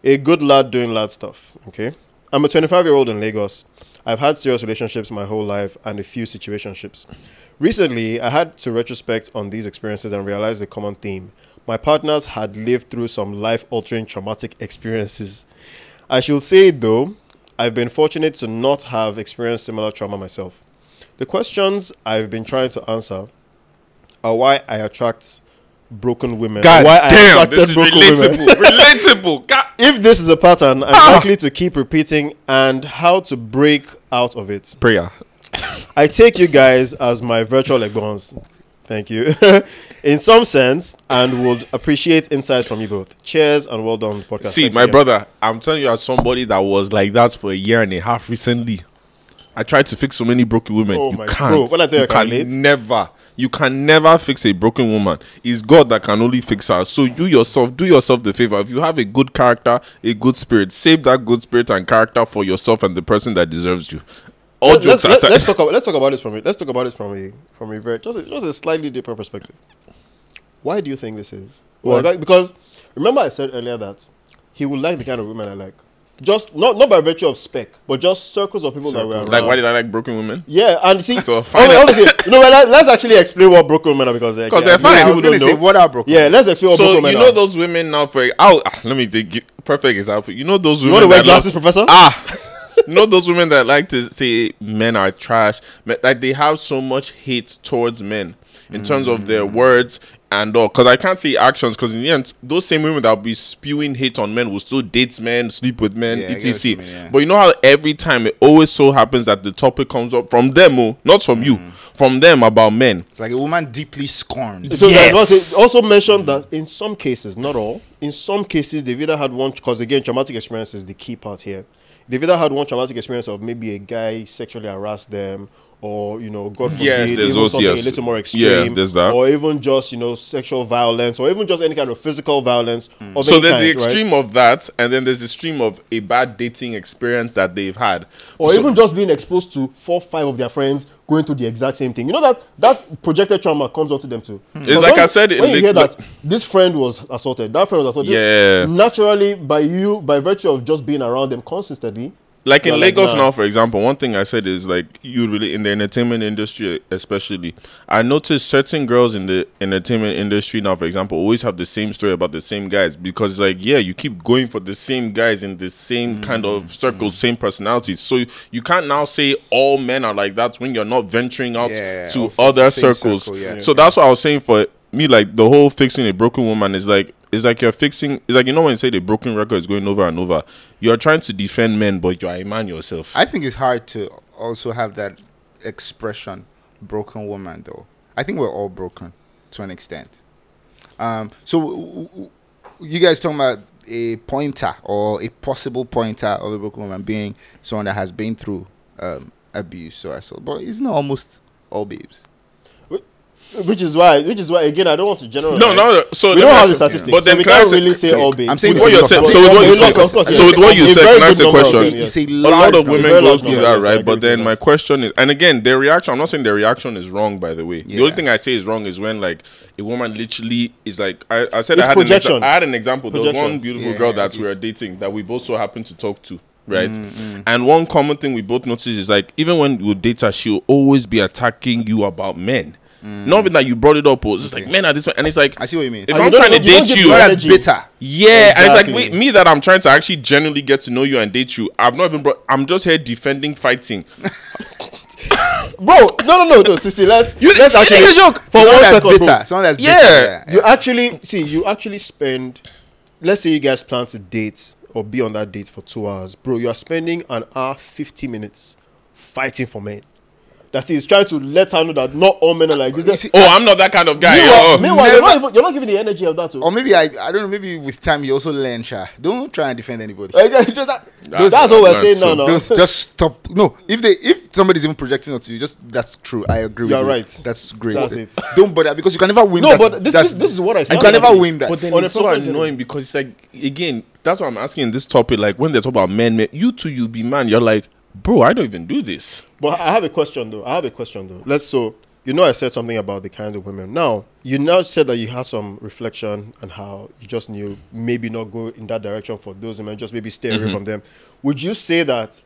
a good lad doing lad stuff. Okay, I'm a 25-year-old in Lagos. I've had serious relationships my whole life and a few situationships. Recently, I had to retrospect on these experiences and realize the common theme. My partners had lived through some life-altering traumatic experiences. I should say, though, I've been fortunate to not have experienced similar trauma myself. The questions I've been trying to answer are why I attract broken women. God why damn, I this is broken relatable. women. Relatable. God. If this is a pattern, I'm likely to keep repeating, and how to break out of it. Prayer. I take you guys as my virtual egbons. Thank you. In some sense, and would appreciate insights from you both. Cheers and well done, podcast. See, Thanks my again. brother, I'm telling you, as somebody that was like that for a year and a half recently, I tried to fix so many broken women. Oh You my can't. bro, when I tell you I can relate. never. You can never fix a broken woman. It's God that can only fix her. So you yourself, do yourself the favor. If you have a good character, a good spirit, save that good spirit and character for yourself and the person that deserves you. All jokes aside. Let's talk about this from a very just a slightly deeper perspective. Why do you think this is? Well, because remember I said earlier that he would like the kind of women I like. Just not by virtue of spec, but just circles of people that were around. Like, why did I like broken women? Yeah, and see, So, fine. obviously, let's actually explain what broken women are because they're yeah, fine. people I was don't know. what are broken? Yeah, let's explain what So broken men you know are. those women now. Let me take perfect example. You know those You women. want to wear that glasses, Professor? You know those women that like to say men are trash. Like they have so much hate towards men in terms of their words and all. Because I can't say actions. Because in the end, those same women that will be spewing hate on men will still date men, sleep with men, Yeah, I get what etc. you mean, yeah. But you know how every time it always so happens that the topic comes up from them, not from you, from them about men. It's like a woman deeply scorned. So Yes. that was it. Also mentioned that in some cases, not all, in some cases they've either had one, because again, traumatic experience is the key part here. They've either had one traumatic experience of maybe a guy sexually harassed them, or God forbid, Yes, there's even also- something yes. a little more Yeah, extreme, there's that. or even just sexual violence, or even just any kind of physical violence. Of So any there's kind, the right? extreme of that, and then there's the extreme of a bad dating experience that they've had. Or So- even just being exposed to 4-5 of their friends going through the exact same thing. You know that projected trauma comes onto them too. It's Because like when- I said in when you the- hear that this friend was assaulted, that friend was assaulted. Yeah. Naturally, by virtue of just being around them consistently. Like in you're Lagos nah. now, for example, one thing I said is like you really in the entertainment industry, especially. I noticed certain girls in the entertainment industry now, for example, always have the same story about the same guys because, like, yeah, you keep going for the same guys in the same kind of circles, same personalities. So you can't now say all men are like that when you're not venturing out to of other the same circles. circle, yeah. So that's what I was saying for me. Like the whole fixing a broken woman is like. It's like you're fixing. It's like when you say the broken record is going over and over. You're trying to defend men, but you're a man yourself. I think it's hard to also have that expression, broken woman, though. I think we're all broken to an extent. So you guys talking about a pointer or a possible pointer of a broken woman being someone that has been through abuse or assault, but it's not almost all babes. Which is why again I don't want to generalize. No. So we let don't me have the ask- statistics, but then so we can I can't say- really say all babes. I'm saying With what it's you a said, lot. so with what you Of said, course, so with what you a said, very can I ask good a number of question? them, yes. It's a A lot large of number. women very go large through number, that, yes, I right? agree But with then you, my yes. question is, and again, their reaction. I'm not saying their reaction is wrong, by the way. The Yeah. only thing I say is wrong is when like a woman literally is like, I said It's I projection. had an example. There was Projection. one beautiful Yeah, girl that we it's- were dating that we both so happened to talk to. Right, and one common thing we both noticed is like even when you date her, she'll always be attacking you about men. Not even that you brought it up, it was just like men are this way, and it's like I see what you mean. if And I'm you don't- trying to you don't date give you, the You're that energy. bitter. yeah, and it's Exactly. like me that I'm trying to actually genuinely get to know you and date you. I've not even brought. I'm just here defending, fighting. Bro, no. Sissy, let's actually a joke. for Someone one that's second, bitter. bro. Someone that's Yeah. bitter. You actually spend. Let's say you guys plan to date or be on that date for 2 hours, bro. You are spending an hour 50 minutes fighting for men. That is trying to let her know that not all men are like this. Oh, I'm not that kind of guy. Meanwhile, you're not giving the energy of that. Or maybe I don't know. Maybe with time you also learn. Don't try and defend anybody. That's That's what we're what I saying learned now. Don't just stop. No, if somebody's even projecting onto you, that's true. I agree. You're with you. right. That's great. That's it. Don't bother because you can never win. No, that. but this is what I You stand can on, never actually. win that. But then On it's a so personal annoying because it's like again, that's what I'm asking in this topic. Like when they talk about men, you two, you be man. You're like, bro, I don't even do this. But I have a question though. Let's you know, I said something about the kind of women. Now, you now said that you had some reflection and how you just knew maybe not go in that direction for those women, just maybe stay away from them. Would you say that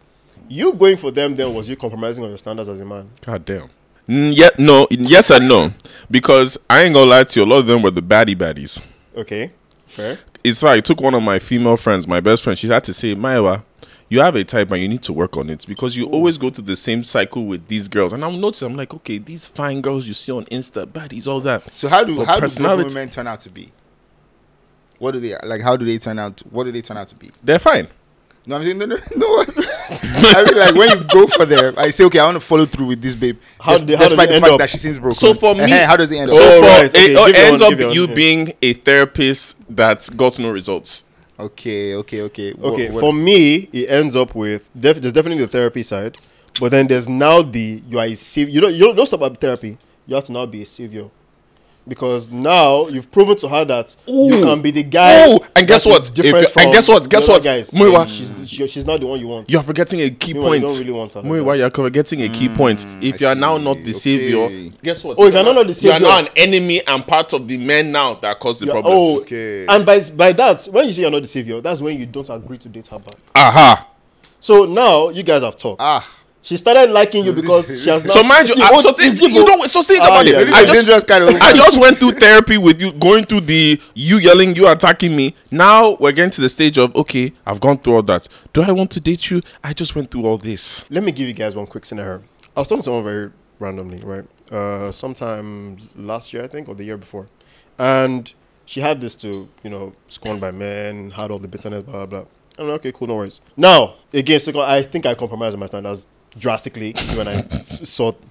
you going for them then was you compromising on your standards as a man? God damn. Yes and no. Because I ain't gonna lie to you, a lot of them were the baddies. Okay, fair. It's like I took one of my female friends, my best friend, she had to say, Maiwa, you have a type and you need to work on it because you always go through the same cycle with these girls. And I'm noticing, I'm like, okay, these fine girls you see on Insta, baddies, all that. So how do broken women turn out to be? What do they like? How do they turn out? What do they turn out to be? They're fine. No, I'm saying no. I mean, like when you go for them, I say, okay, I want to follow through with this babe. Despite the fact that she seems broken. So for me, how does it end up? It ends up you being a therapist that got no results. Okay. For me, it ends up with there's definitely the therapy side, but then there's now you are a savior. You don't stop at therapy. You have to now be a savior, because now you've proven to her that you can be the guy. And guess what? Guess what? Guys, Muiwa, she's not the one you want. you're forgetting a key point. You don't really want her. Muiwa, you're forgetting a key point. If you are now not the savior, guess what? Oh, if you're not the savior, you are now an enemy and part of the men now that cause the problems. Oh, okay. And by that, when you say you're not the savior, that's when you don't agree to date her back. Aha. So now you guys have talked. She started liking you because she has not. So mind you, think about it. I just went through therapy with you, going through you yelling, you attacking me. Now we're getting to the stage of, okay, I've gone through all that. Do I want to date you? I just went through all this. Let me give you guys one quick scenario. I was talking to someone very randomly, right? Sometime last year, I think, or the year before. And she had this to, scorned by men, had all the bitterness, blah, blah, blah. I'm like, okay, cool, no worries. Now, again, so I think I compromised on my standards drastically when I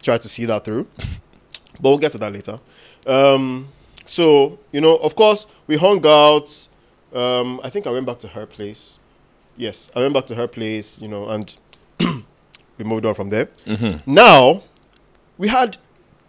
tried to see that through, but we'll get to that later. So of course we hung out. I think I went back to her place. Yes, I went back to her place, and we moved on from there. Now we had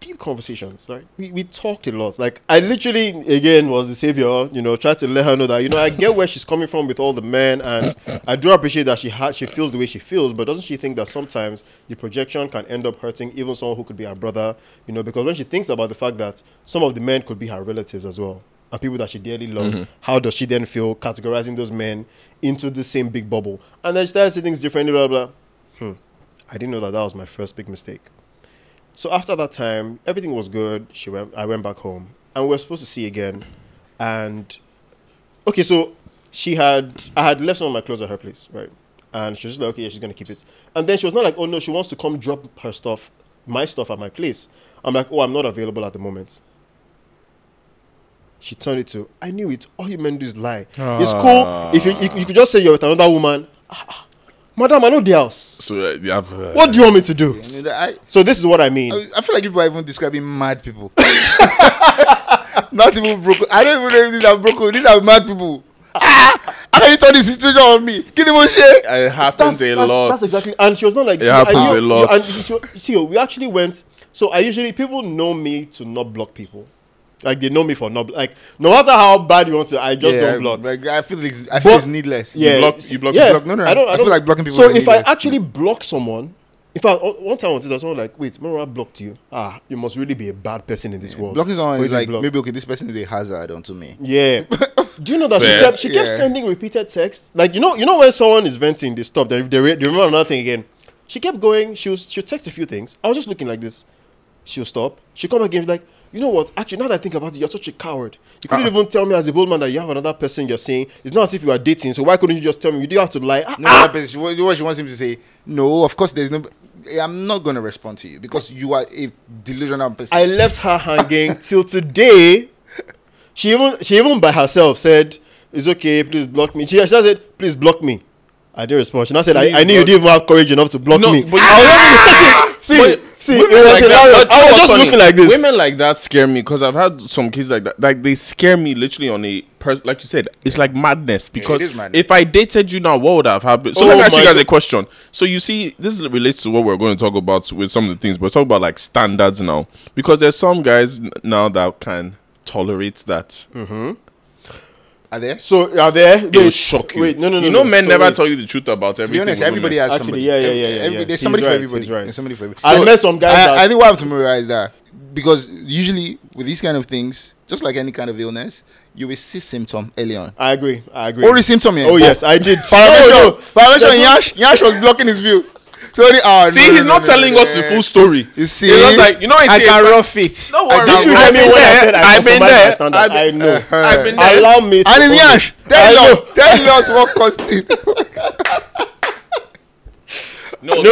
deep conversations. Like we talked a lot. Like I literally again was the savior, tried to let her know that I get where she's coming from with all the men, and I do appreciate that she feels the way she feels, but doesn't she think that sometimes the projection can end up hurting even someone who could be her brother, because when she thinks about the fact that some of the men could be her relatives as well and people that she dearly loves, how does she then feel categorizing those men into the same big bubble? And then she started seeing things differently, blah blah. I didn't know that was my first big mistake. So after that time, everything was good. I went back home, and we were supposed to see again. And okay, so I had left some of my clothes at her place, right? And she was just like, okay, yeah, she's gonna keep it. And then she was not like, oh no, she wants to come drop my stuff at my place. I'm like, oh, I'm not available at the moment. She turned it to, I knew it. All you men do is lie. It's cool if you could just say you're with another woman. Madam, I know the house. So what do you want me to do? So this is what I mean. I feel like people are even describing mad people. Not even broken. I don't even know if these are broken. These are mad people. How can you turn this situation on me? It happens a lot. That's exactly. And she was not like. It happens a lot. And we actually went. So people know me to not block people. Like they know me for not like no matter how bad you want to, I just don't block. Like I feel it's needless. Yeah, you block. No. I feel like blocking people. So if I actually block someone, in fact, one time I wanted someone like, wait, remember I blocked you? You must really be a bad person in this world. Blocking someone is like maybe okay, this person is a hazard onto me. Yeah. Do you know that she kept sending repeated texts? Like you know when someone is venting, they stop. They remember another thing again. She kept going. She'll text a few things. I was just looking like this. She'll stop. She'll come again. She's like, you know what? Actually, now that I think about it, you're such a coward. You couldn't even tell me as a bold man that you have another person you're saying. It's not as if you are dating. So why couldn't you just tell me? You do have to lie. What she wants him to say, no, of course there's no... I'm not going to respond to you because you are a delusional person. I left her hanging till today. She even by herself said, it's okay, please block me. She said, please block me. I didn't respond. She now said, I knew you didn't even have courage enough to block me. But See, I was just looking like this. Women like that scare me because I've had some kids like that. Like they scare me literally on a like you said, it's like madness. Because if I dated you now, what would have happened? So let me ask you guys a question. So you see, this relates to what we're going to talk about with some of the things, but talk about like standards now. Because there's some guys now that can tolerate that. Are there? So are there? It will shock you. Wait, no. You know, men never tell you the truth about everything. To be honest, everybody has somebody. Yeah. There's somebody for everybody. Right. There's somebody for everybody. I met some guys. I think what happened to Maria is that because usually with these kind of things, just like any kind of illness, you will see symptom early on. I agree. Only symptom, yeah. Oh yes, I did. Paramedic, Yash was blocking his view. So he's not telling us the full story. You see, he's just like, I can rough it. No worry. Did you hear me when I said I've been there? I know. I've been there. Allow me. And it's Yash. Tell us what caused it. No. But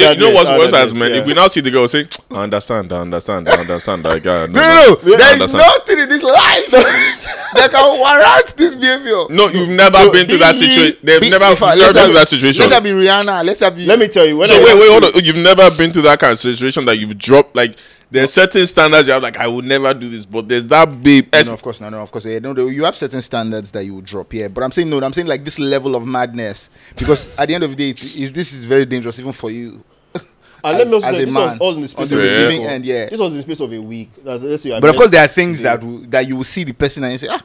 you know what's worse as men? If we now see the girl say, I understand. That guy. No. There is nothing in this life that can warrant this behavior. No, you've never been to that situation. They've never been to that situation. Let her be Rihanna. Let me tell you. Wait, hold on. You've never been to that kind of situation that you've dropped like. There's certain standards you have, like I would never do this, but there's that babe. No, of course. Yeah, no, you have certain standards that you would drop, yeah. But I'm saying like this level of madness, because at the end of the day, this is very dangerous even for you. Let me also as say, a this man, was all in the space on of the a receiving week. end, yeah. This was in the space of a week. But of course, there are things that you will see the person and you say, my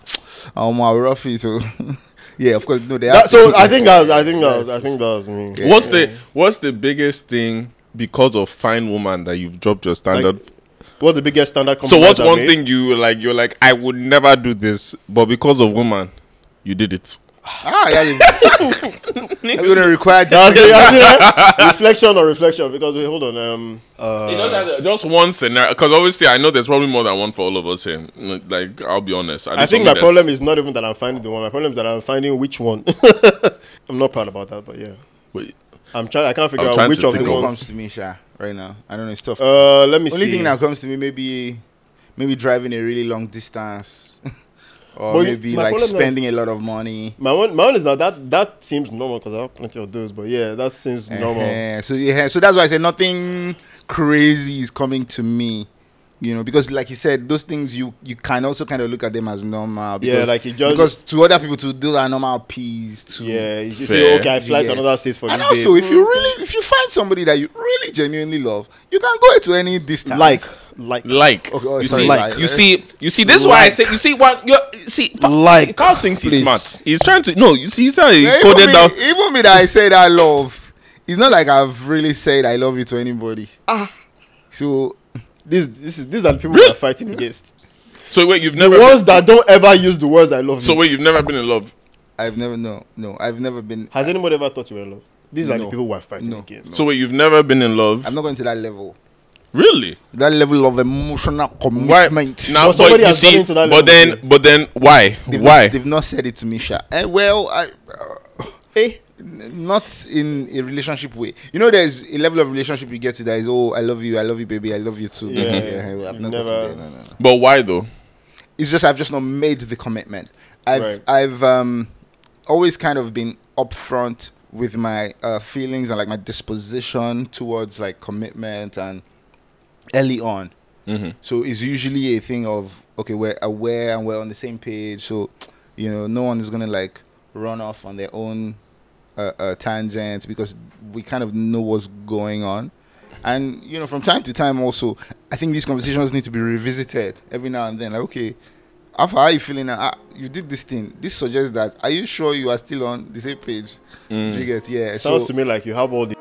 roughy. So yeah, of course, no. I think that was me. Yeah. What's the biggest thing because of fine woman that you've dropped your standard? What's the biggest standard? So what's one thing you're like, I would never do this, but because of woman, you did it. It's going to require reflection. Because hold on. Just one scenario, because obviously I know there's probably more than one for all of us here. Like, I'll be honest. I think my problem is not even that I'm finding the one. My problem is that I'm finding which one. I'm not proud about that, but yeah. Wait. I can't figure out which of the ones comes to me, Sha, right now. I don't know, it's tough. Let me see. Only thing that comes to me, maybe driving a really long distance, or maybe like spending a lot of money. My one is now that seems normal because I have plenty of those. But yeah, that seems normal. So that's why I said nothing crazy is coming to me. Because like you said, those things you can also kind of look at them as normal. Because, because to other people to do that normal piece. You say, okay, I fly to another state for this. And also, if you find somebody that you really genuinely love, you can go to any distance. Like. Okay, you see. This is why I say. You see what Falz thinks he's smart. He's trying to. No, you see, he's how he coded down. Even me that I said I love. It's not like I've really said I love you to anybody. So. These are the people we're fighting against. So wait, you've never ones that don't ever use the words I love you. So wait, you've never been in love? I've never I've never been. Has anybody ever thought you were in love? These are the people we're fighting against. So wait, you've never been in love? I'm not going to that level. Really? That level of emotional commitment. Now, somebody has gone into that level. But then why? They've not said it to me, Sha. Not in a relationship way. There's a level of relationship you get to that is, I love you, baby, I love you too. Yeah, I've never. No. But why though? It's just I've just not made the commitment. I've always kind of been upfront with my feelings and like my disposition towards like commitment and early on. Mm-hmm. So it's usually a thing of, okay, we're aware and we're on the same page. So, no one is gonna like run off on their own tangents because we kind of know what's going on. And from time to time also, I think these conversations need to be revisited every now and then. Like, okay, how are you feeling now? You did this thing. This suggests that, are you sure you are still on the same page? Do you get? Yeah. Sounds to me like you have all the